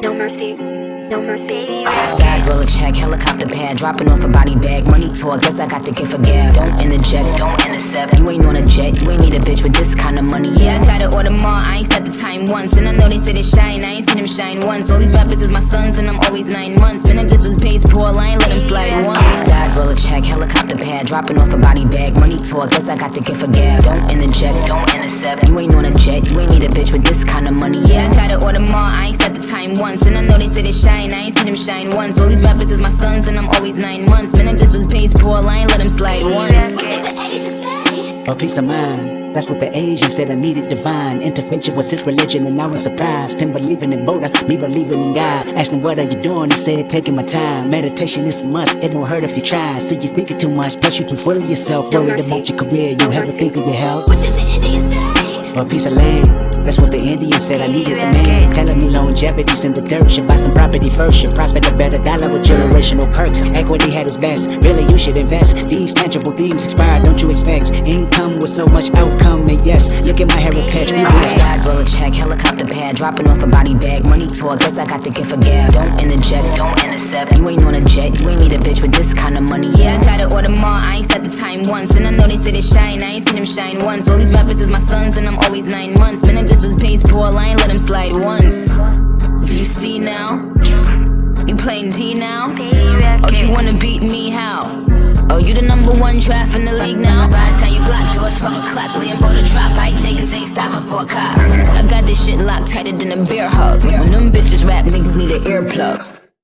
No mercy, no mercy. God roll a check, helicopter pad, dropping off a body bag. Money talk, guess I got the gift of gab. Don't interject, don't intercept. You ain't on a jet, you ain't need a bitch with this kind of money. Yeah, I gotta order more, I ain't set the time once. And I know they say they shine, I ain't seen them shine once. All these rappers is my sons and I'm always 9 months. Man, if this was baseball, I ain't let them slide once. God roll a check, helicopter pad, dropping off a body bag. Money talk, guess I got the gift of gab. Don't interject, don't intercept. You ain't on a jet, you ain't need a bitch with this kind of money. Yeah, I gotta order more, I ain't set the time once. And I know they say they shine, I ain't seen them shine once. All these rappers is my sons and I'm always 9 months. Man, if this was baseball, I ain't let them slide once. A peace of mind, that's what the Asian said. I needed divine intervention was his religion, and I was surprised. Him believing in Buddha, me believing in God. Asked him what are you doing, he said taking my time. Meditation is a must, it don't hurt if you try. See you thinking too much, plus you too full of yourself. Worried about your career, you ever think of your health? What did the Indians say? A piece of land, that's what the Indians said. I needed the man, telling me longevity's in the dirt. Should buy some property first, should profit a better dollar with generational perks. Equity had its best, really you should invest. These tangible things expire, don't you expect income with so much outcome? And yes, look at my heritage, we blessed. God roll a check, helicopter pad, dropping off a body bag. Money talk, guess I got the gift of gab. Don't interject, don't intercept. You ain't on a jet, you ain't need a bitch with this kind of money. Yeah, I gotta order more, I ain't set the time once. And I know they say they shine, I ain't seen them shine once. All these rappers is my sons and I'm always 9 months. Man, if this was baseball, I ain't let them slide once. Do you see now? You playing D now? Oh, you wanna beat me, how? Oh, you the #1 draft in the league now? By the time you block doors, 12 o'clock, Lambo the drop. I niggas ain't stopping for a cop. I got this shit locked tighter than a bear hug. When them bitches rap, niggas need an earplug.